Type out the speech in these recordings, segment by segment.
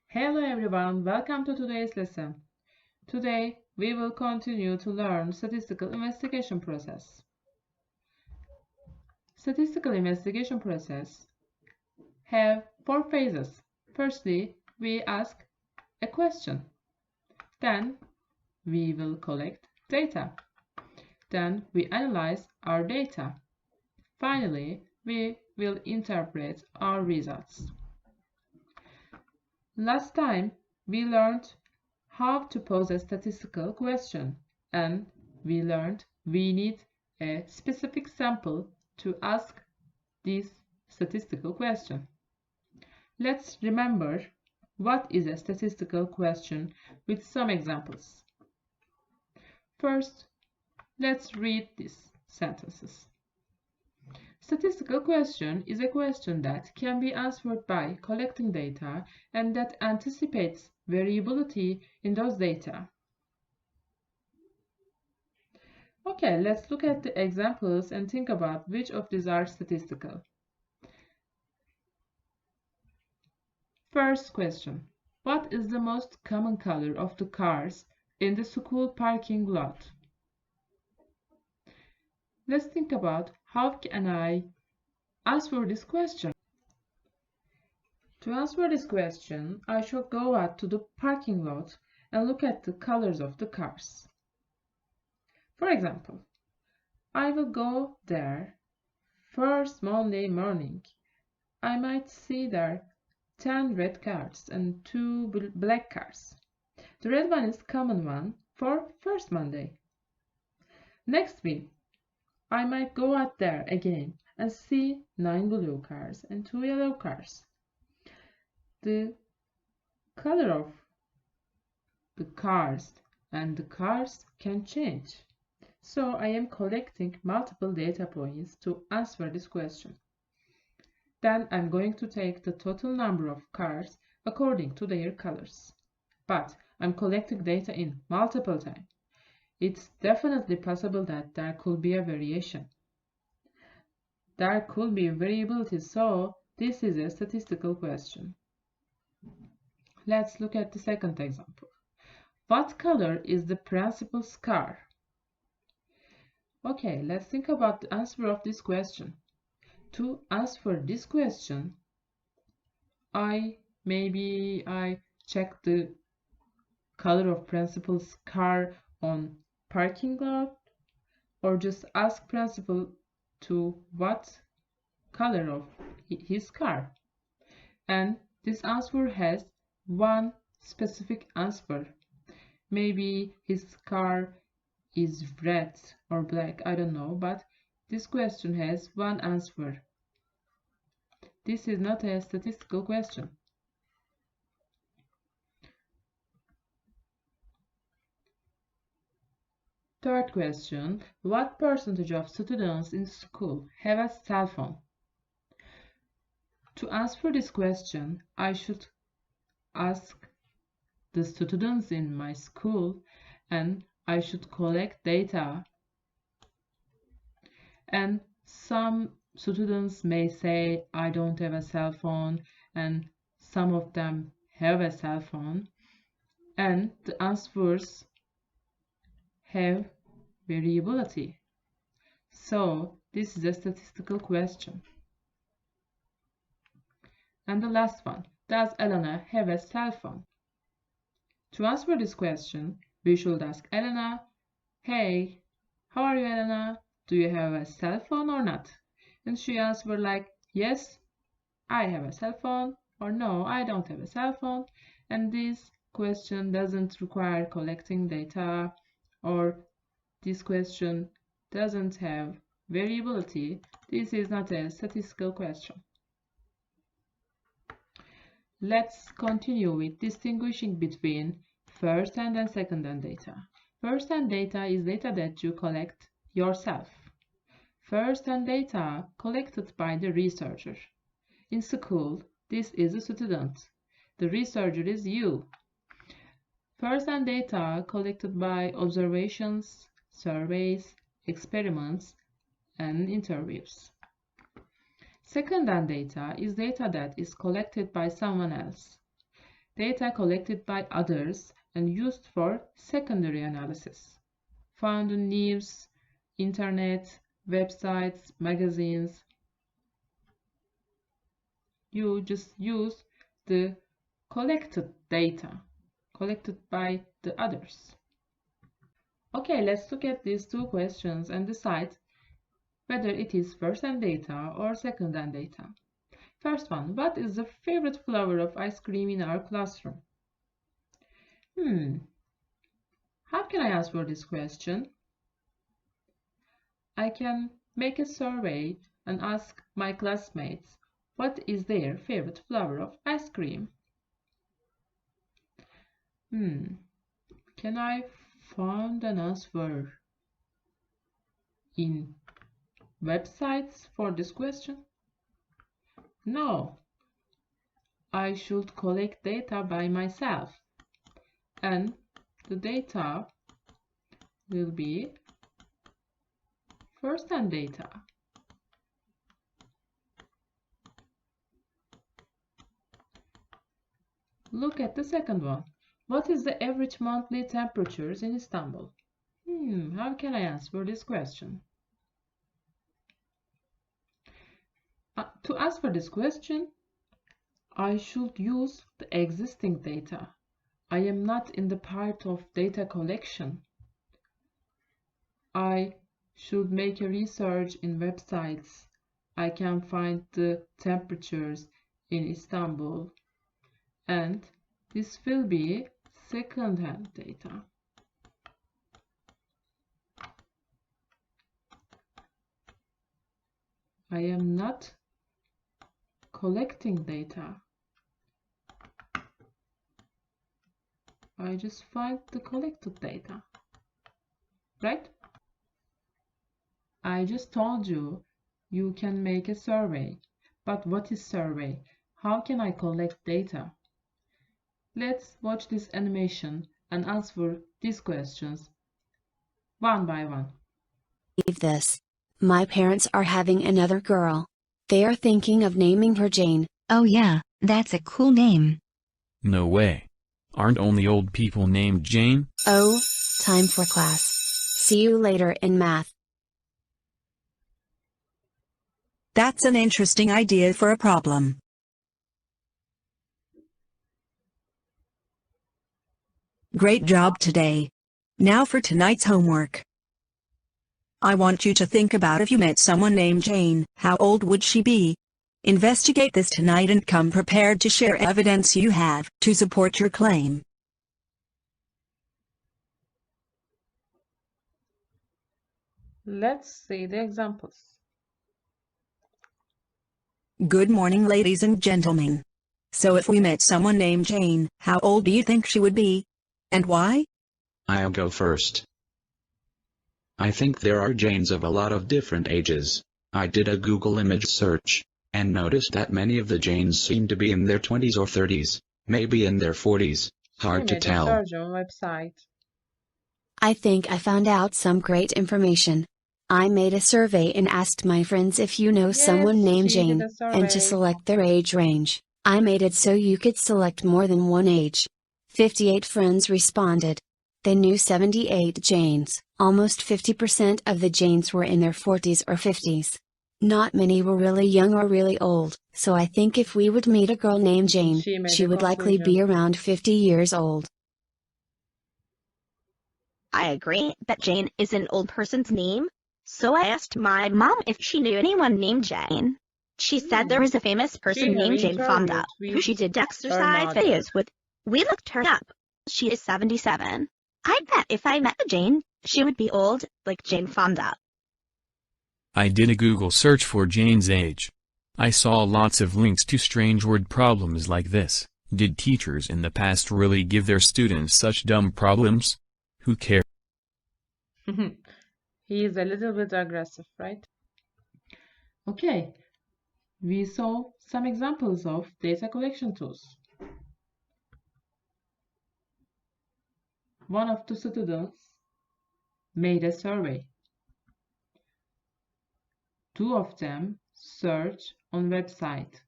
Hello everyone, welcome to today's lesson. Today we will continue to learn statistical investigation process. Statistical investigation process have four phases. Firstly, we ask a question. Then we will collect data. Then we analyze our data. Finally, we will interpret our results. Last time we learned how to pose a statistical question, and we learned we need a specific sample to ask this statistical question. Let's remember what is a statistical question with some examples. First, let's read these sentences. Statistical question is a question that can be answered by collecting data and that anticipates variability in those data. Okay, let's look at the examples and think about which of these are statistical. First question. What is the most common color of the cars in the school parking lot? Let's think about how can I answer this question. To answer this question, I should go out to the parking lot and look at the colors of the cars. For example, I will go there first Monday morning. I might see there 10 red cars and 2 black cars. The red one is common one for first Monday. Next week, I might go out there again and see 9 blue cars and 2 yellow cars. The color of the cars and the cars can change. So I am collecting multiple data points to answer this question. Then I'm going to take the total number of cars according to their colors. But I'm collecting data in multiple times. It's definitely possible that there could be a variation. There could be variability, so this is a statistical question. Let's look at the second example. What color is the principal's car? Okay, let's think about the answer of this question. To answer this question, I check the color of principal's car on parking lot, or just ask principal to what color of his car. And this answer has one specific answer. Maybe his car is red or black, I don't know, but this question has one answer. This is not a statistical question. Third question, what percentage of students in school have a cell phone? To answer this question, I should ask the students in my school and I should collect data. And some students may say, I don't have a cell phone, and some of them have a cell phone. And the answers have variability. So this is a statistical question. And the last one, does Elena have a cell phone? To answer this question, we should ask Elena, hey, how are you, Elena? Do you have a cell phone or not? And she answered like, yes, I have a cell phone, or no, I don't have a cell phone. And this question doesn't require collecting data, or this question doesn't have variability. This is not a statistical question. Let's continue with distinguishing between first-hand and second-hand data. First-hand data is data that you collect yourself. First-hand data collected by the researcher. In school, this is a student. The researcher is you. First-hand data collected by observations, surveys, experiments, and interviews. Second-hand data is data that is collected by someone else. Data collected by others and used for secondary analysis. Found in news, internet, websites, magazines. You just use the collected data collected by the others. Okay, let's look at these two questions and decide whether it is first-hand data or second-hand data. First one, what is the favorite flavor of ice cream in our classroom? How can I answer this question? I can make a survey and ask my classmates what is their favorite flavor of ice cream. Can I find an answer in websites for this question? No. I should collect data by myself, and the data will be first-hand data. Look at the second one. What is the average monthly temperatures in Istanbul? How can I answer this question? To answer this question, I should use the existing data. I am not in the part of data collection. I should make a research in websites. I can find the temperatures in Istanbul, and this will be second-hand data. I am not collecting data. I just find the collected data, right? I just told you, you can make a survey. But what is survey? How can I collect data? Let's watch this animation and answer these questions one by one. Believe this. My parents are having another girl. They are thinking of naming her Jane. Oh yeah, that's a cool name. No way. Aren't only old people named Jane? Oh, time for class. See you later in math. That's an interesting idea for a problem. Great job today. Now for tonight's homework. I want you to think about if you met someone named Jane, how old would she be? Investigate this tonight and come prepared to share evidence you have to support your claim. Let's see the examples. Good morning, ladies and gentlemen. So if we met someone named Jane, how old do you think she would be? And why? I'll go first. I think there are Janes of a lot of different ages. I did a Google image search, and noticed that many of the Janes seem to be in their 20s or 30s, maybe in their 40s, hard to tell. Website. I think I found out some great information. I made a survey and asked my friends if you know someone named Jane, and to select their age range. I made it so you could select more than one age. 58 friends responded. They knew 78 Janes. Almost 50% of the Janes were in their 40s or 50s. Not many were really young or really old, so I think if we would meet a girl named Jane, she would likely be around 50 years old. I agree that Jane is an old person's name, so I asked my mom if she knew anyone named Jane. She said there was a famous person named Jane Fonda, who she did exercise videos with. We looked her up. She is 77. I bet if I met a Jane, she would be old, like Jane Fonda. I did a Google search for Jane's age. I saw lots of links to strange word problems like this. Did teachers in the past really give their students such dumb problems? Who cares? He is a little bit aggressive, right? Okay, we saw some examples of data collection tools. One of the students made a survey. Two of them searched on website.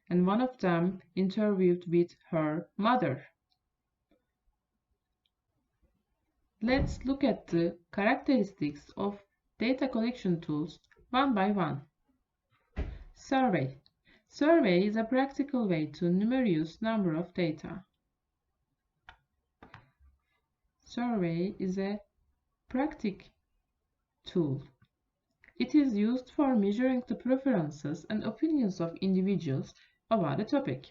and one of them interviewed with her mother. Let's look at the characteristics of data collection tools one by one. Survey. Survey is a practical way to numerous number of data. Survey is a practical tool. It is used for measuring the preferences and opinions of individuals about a topic.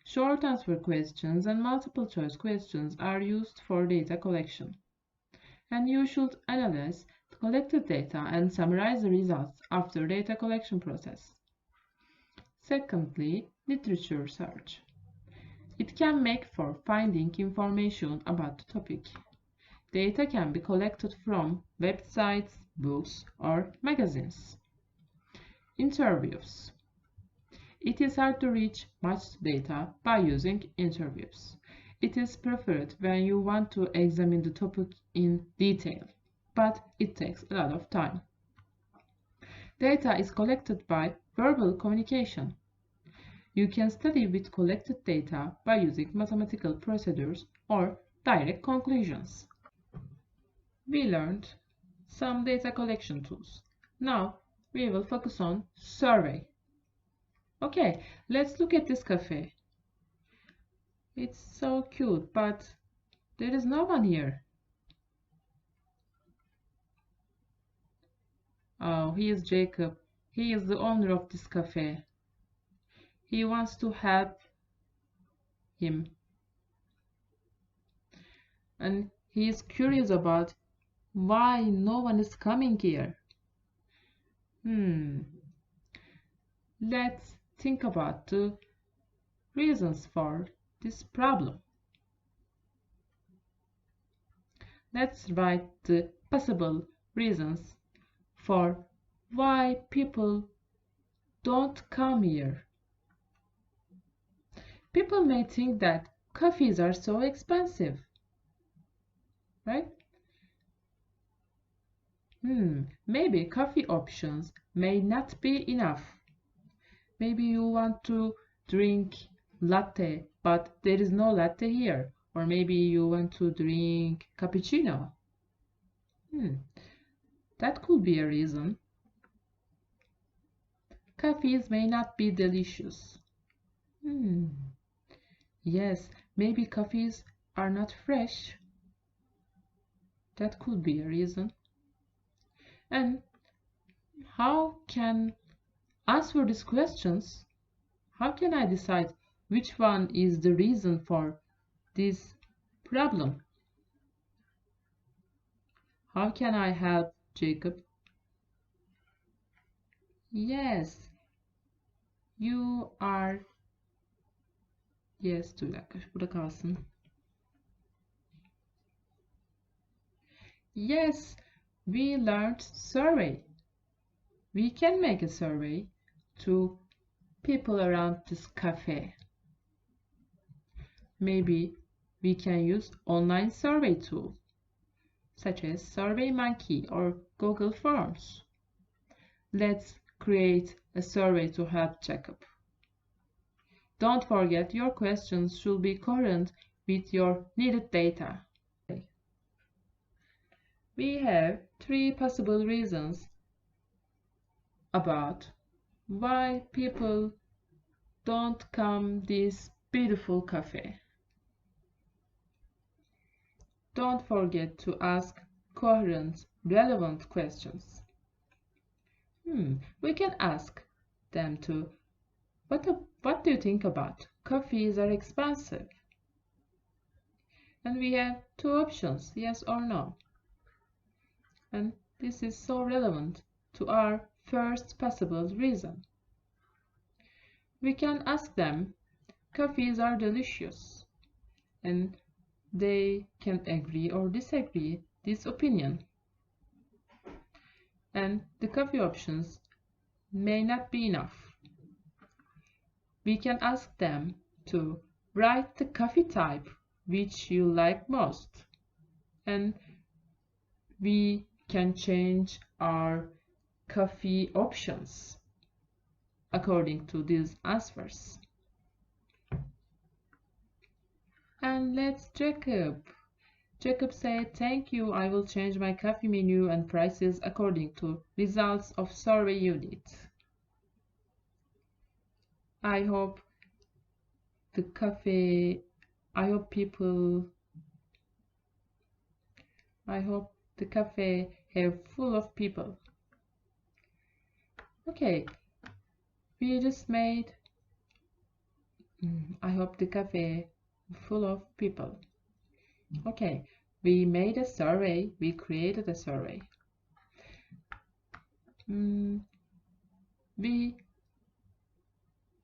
Short answer questions and multiple choice questions are used for data collection. And you should analyze the collected data and summarize the results after data collection process. Secondly, literature search. It can make for finding information about the topic. Data can be collected from websites, books, or magazines. Interviews. It is hard to reach much data by using interviews. It is preferred when you want to examine the topic in detail, but it takes a lot of time. Data is collected by verbal communication. You can study with collected data by using mathematical procedures or direct conclusions. We learned some data collection tools. Now we will focus on survey. Okay, let's look at this cafe. It's so cute, but there is no one here. Oh, he is Jacob. He is the owner of this cafe. He wants to help him. And he is curious about why no one is coming here. Let's think about the reasons for this problem. Let's write the possible reasons for why people don't come here. People may think that coffees are so expensive, right? Maybe coffee options may not be enough. Maybe you want to drink latte, but there is no latte here. Or maybe you want to drink cappuccino. That could be a reason. Coffees may not be delicious. Yes, maybe coffees are not fresh. That could be a reason. And how can answer these questions? How can I decide which one is the reason for this problem? How can I help Jacob? Yes, you are... Yes, dur bir dakika, burada kalsın. Yes, we learned survey. We can make a survey to people around this cafe. Maybe we can use online survey tool, such as SurveyMonkey or Google Forms. Let's create a survey to help Jacob. Don't forget your questions should be current with your needed data. We have 3 possible reasons about why people don't come this beautiful cafe. Don't forget to ask coherent, relevant questions. We can ask them to, what do you think about? Coffees are expensive. And we have 2 options, yes or no. And this is so relevant to our first possible reason. We can ask them, coffees are delicious, and they can agree or disagree this opinion. And the coffee options may not be enough. We can ask them to write the coffee type which you like most, and we can change our coffee options according to these answers. And let's Jacob. Jacob said, "Thank you, I will change my coffee menu and prices according to results of survey unit." I hope the cafe, I hope the cafe have full of people. Okay, we just made, I hope the cafe full of people. Okay, we made a survey, we created a survey. We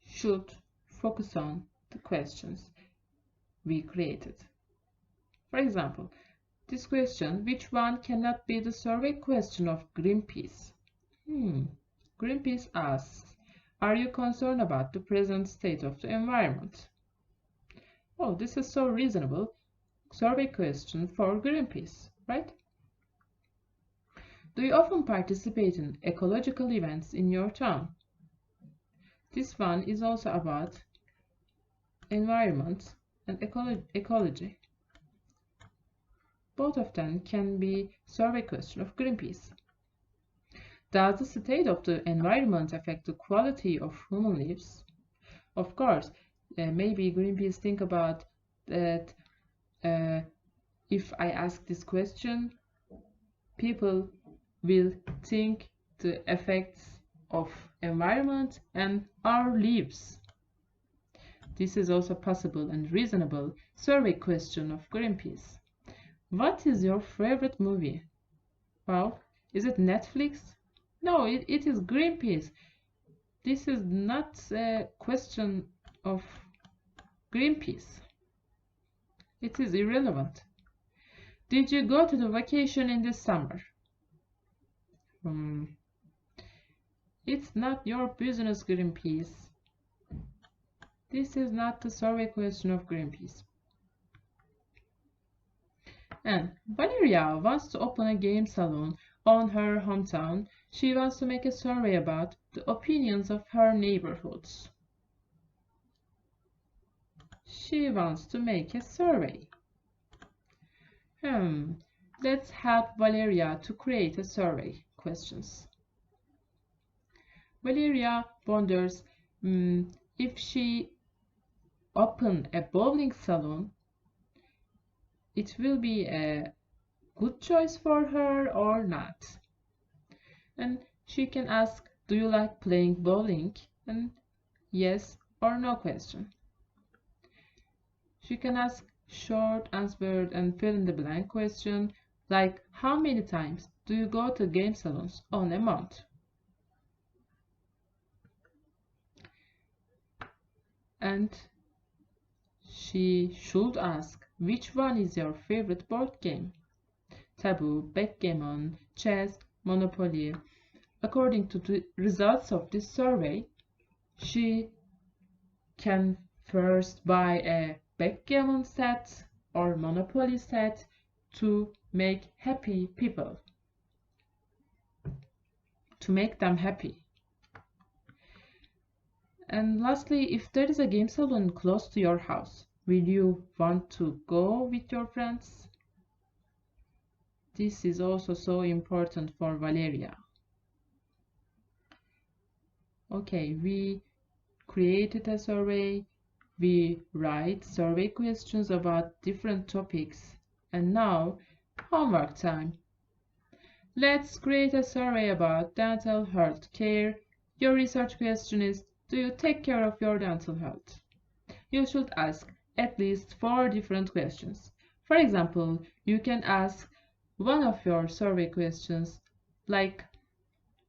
should focus on the questions we created. For example, this question, which one cannot be the survey question of Greenpeace? Greenpeace asks, are you concerned about the present state of the environment? Oh, this is so reasonable survey question for Greenpeace, right? Do you often participate in ecological events in your town? This one is also about environment and ecology. Both of them can be survey question of Greenpeace. Does the state of the environment affect the quality of human lives? Of course, maybe Greenpeace think about that if I ask this question, people will think the effects of environment and our lives. This is also possible and reasonable survey question of Greenpeace. What is your favorite movie? Well, is it Netflix? No, it is Greenpeace. This is not a question of Greenpeace. It is irrelevant. Did you go to the vacation in this summer? It's not your business, Greenpeace. This is not the survey question of Greenpeace. And Valeria wants to open a game salon on her hometown. She wants to make a survey about the opinions of her neighborhoods. She wants to make a survey. Let's help Valeria to create a survey questions. Valeria wonders if she open a bowling salon, it will be a good choice for her or not. And she can ask, do you like playing bowling? And yes or no question. She can ask short, answered, and fill in the blank question, like how many times do you go to game salons on a month? And she should ask, which one is your favorite board game? Taboo, backgammon, chess, Monopoly. According to the results of this survey, she can first buy a backgammon set or Monopoly set to make happy people, to make them happy. And lastly, if there is a game salon close to your house, will you want to go with your friends? This is also so important for Valeria. Okay, we created a survey, we write survey questions about different topics, and now homework time. Let's create a survey about dental health care. Your research question is, do you take care of your dental health? You should ask at least 4 different questions. For example, you can ask one of your survey questions like,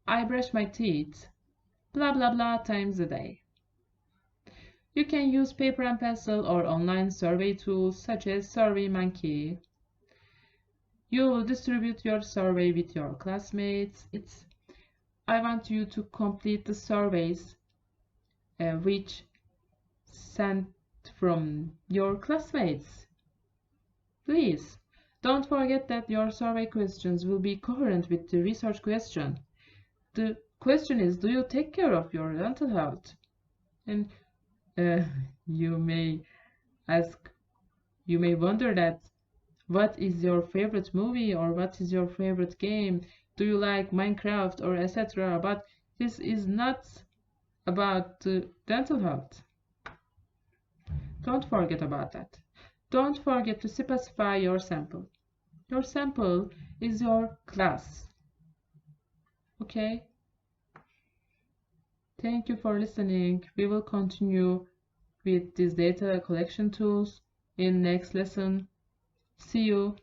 I brush my teeth blah blah blah times a day. You can use paper and pencil or online survey tools such as SurveyMonkey. You will distribute your survey with your classmates. I want you to complete the surveys which sent from your classmates. Please, don't forget that your survey questions will be coherent with the research question. The question is, do you take care of your dental health? And you may ask, you may wonder that what is your favorite movie or what is your favorite game? Do you like Minecraft or etc.? But this is not about dental health. Don't forget about that. Don't forget to specify your sample. Your sample is your class. Okay? Thank you for listening. We will continue with these data collection tools in next lesson. See you.